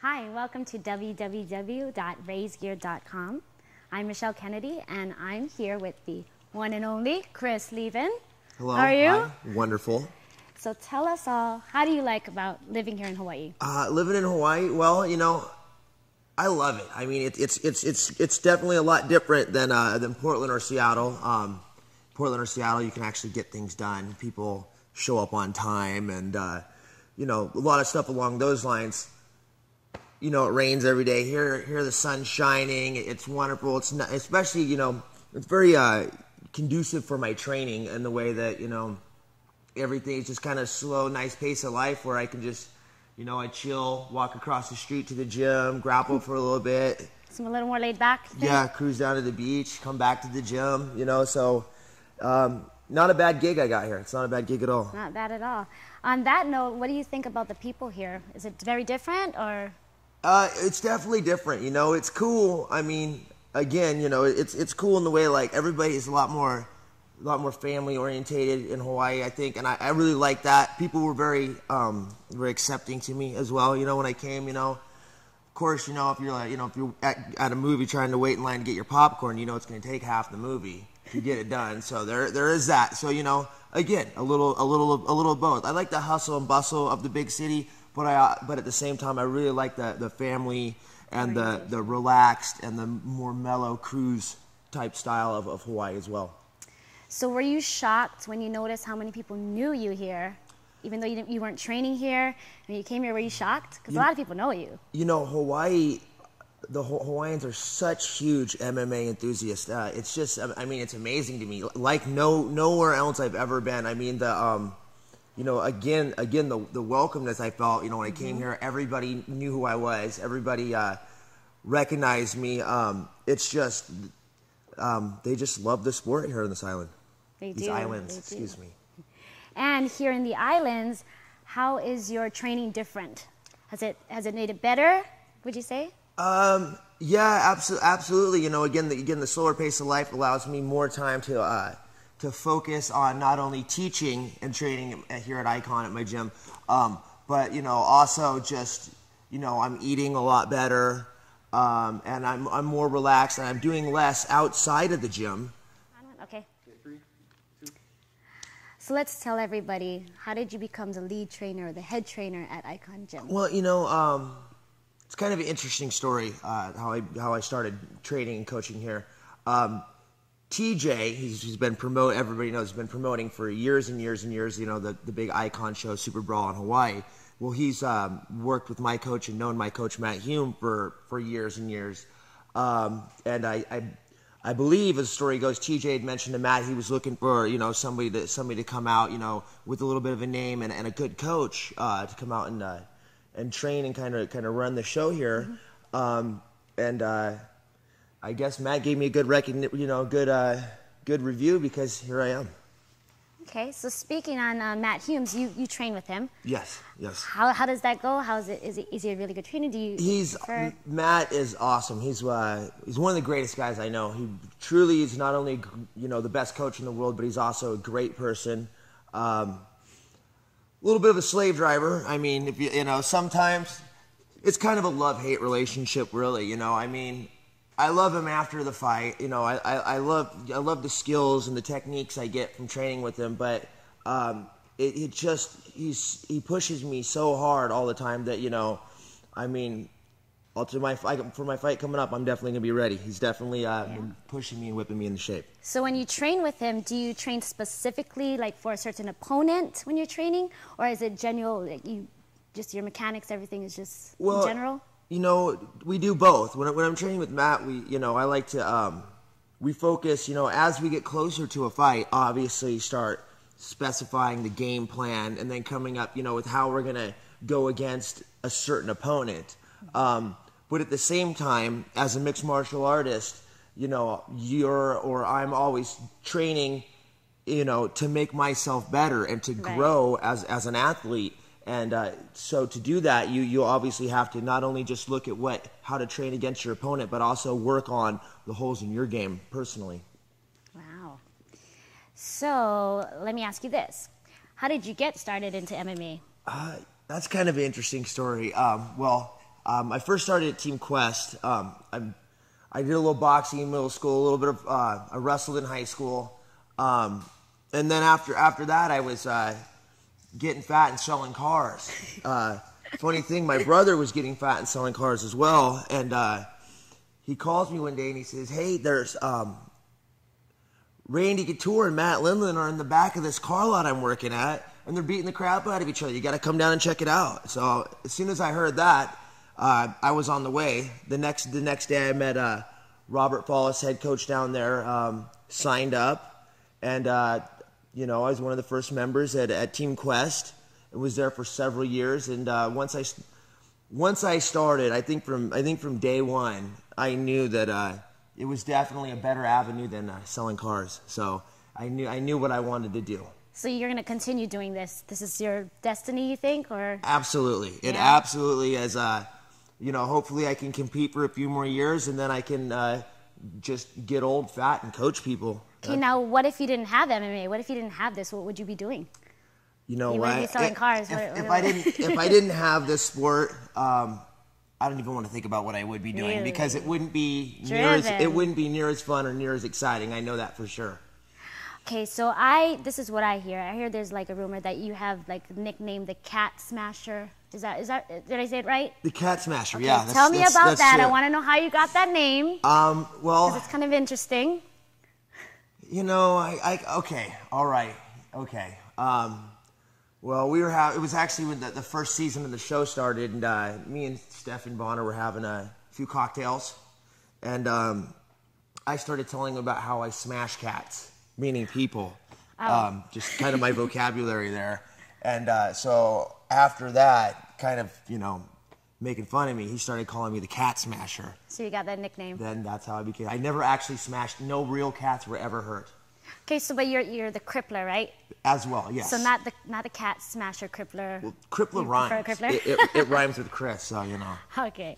Hi, welcome to www.razegear.com. I'm Michelle Kennedy, and I'm here with the one and only Chris Leben. Hello. How are you? Hi. Wonderful. So tell us all, how do you like about living here in Hawaii? Living in Hawaii, well, you know, I love it. I mean, it's definitely a lot different than Portland or Seattle. Portland or Seattle, you can actually get things done. People show up on time, and you know, a lot of stuff along those lines. You know, it rains every day. Here the sun's shining. It's wonderful. It's not, especially, you know, it's very conducive for my training in the way that, you know, everything is just kind of slow, nice pace of life where I can just, you know, I chill, walk across the street to the gym, grapple for a little bit. Some a little more laid back thing? Yeah, cruise down to the beach, come back to the gym, you know, so not a bad gig I got here. It's not a bad gig at all. Not bad at all. On that note, what do you think about the people here? Is it very different, or? It's definitely different, you know, it's cool. I mean, again, you know, it's cool in the way, like, everybody is a lot more family orientated in Hawaii, I think, and I really like that. People were very accepting to me as well, you know, when I came, you know. Of course, you know, if you're like, you know, if you're at a movie trying to wait in line to get your popcorn, you know it's going to take half the movie to get it done. So there is that. So, you know, again, a little of both. I like the hustle and bustle of the big city, but at the same time, I really like the family and the relaxed and the more mellow cruise type style of Hawaii as well. So were you shocked when you noticed how many people knew you here, even though you weren't training here? When you came here, were you shocked? Because a lot of people know you. You know, Hawaii, the Hawaiians are such huge MMA enthusiasts. It's just, I mean, it's amazing to me. Like nowhere else I've ever been. I mean, you know, again, the welcomeness I felt, you know, when I came here, everybody knew who I was. Everybody recognized me. It's just, they just love the sport here on this island. These islands, excuse me. And here in the islands, how is your training different? Has it made it better, would you say? Yeah, absolutely. You know, again, the slower pace of life allows me more time to focus on not only teaching and training here at Icon at my gym, but, you know, also just, you know, I'm eating a lot better, and I'm more relaxed, and I'm doing less outside of the gym. Okay. So let's tell everybody, how did you become the lead trainer or the head trainer at Icon Gym? Well, you know, it's kind of an interesting story, how I started training and coaching here. TJ, he's been everybody knows, he's been promoting for years and years and years, you know, the big Icon show, Super Brawl in Hawaii. Well, he's worked with my coach and known my coach, Matt Hume, for years and years. And I believe, as the story goes, TJ had mentioned to Matt he was looking for, you know, somebody to come out, you know, with a little bit of a name and a good coach to come out and train and kind of run the show here. Mm-hmm. I guess Matt gave me a good good review, because here I am. Okay, so speaking on Matt Humes, you train with him. Yes, yes. How does that go? Is he a really good trainer? Matt is awesome. He's one of the greatest guys I know. He truly is not only, you know, the best coach in the world, but he's also a great person. A little bit of a slave driver. I mean, if you know, sometimes it's kind of a love-hate relationship, really. You know, I mean, I love him after the fight. You know, I love the skills and the techniques I get from training with him, but he pushes me so hard all the time that, you know, I mean, for my fight coming up, I'm definitely gonna be ready. He's definitely been pushing me and whipping me into shape. So when you train with him, do you train specifically like for a certain opponent when you're training, or is it general? Like your mechanics, everything is just in general? You know, we do both. When I'm training with Matt, I like to, we focus, you know, as we get closer to a fight, obviously start specifying the game plan and then coming up, you know, with how we're going to go against a certain opponent. But at the same time, as a mixed martial artist, you know, I'm always training, you know, to make myself better and to grow as an athlete. And so to do that, you obviously have to not only just look at how to train against your opponent, but also work on the holes in your game personally. Wow. So let me ask you this. How did you get started into MMA? That's kind of an interesting story. Well, I first started at Team Quest. I did a little boxing in middle school, a little bit of I wrestled in high school, and then after that, I was getting fat and selling cars. Funny thing, my brother was getting fat and selling cars as well, and he calls me one day and he says, "Hey, there's Randy Couture and Matt Lindland are in the back of this car lot I'm working at, and they're beating the crap out of each other. You got to come down and check it out." So as soon as I heard that, I was on the way. The next day, I met Robert Follis, head coach down there, signed up, and you know, I was one of the first members at Team Quest. I was there for several years, and once I started, I think from day one, I knew that it was definitely a better avenue than selling cars. So I knew what I wanted to do. So you're going to continue doing this? This is your destiny, you think, or? Absolutely. It absolutely is. You know, hopefully I can compete for a few more years, and then I can just get old, fat, and coach people. Okay, now what if you didn't have MMA? What if you didn't have this? What would you be doing? You know what? You would be selling cars. If I didn't have this sport, I don't even want to think about what I would be doing, because it wouldn't be near as fun or near as exciting. I know that for sure. Okay, so this is what I hear. I hear there's like a rumor that you have like nicknamed the Cat Smasher. Is that did I say it right? The Cat Smasher, okay, yeah. Tell me about that. True. I want to know how you got that name. Well, because it's kind of interesting. You know, okay, all right, okay. Well, it was actually when the first season of the show started, and me and Stephen Bonner were having a few cocktails, and I started telling him about how I smash cats, meaning people. Just kind of my vocabulary there. And so after that, kind of, you know, making fun of me, he started calling me the Cat Smasher. So you got that nickname. Then that's how I became. I never actually smashed. No real cats were ever hurt. Okay, so but you're the crippler, right? As well, yes. So not the Cat Smasher, crippler. Well, crippler rhymes. Crippler? It rhymes with Chris, so you know. Okay.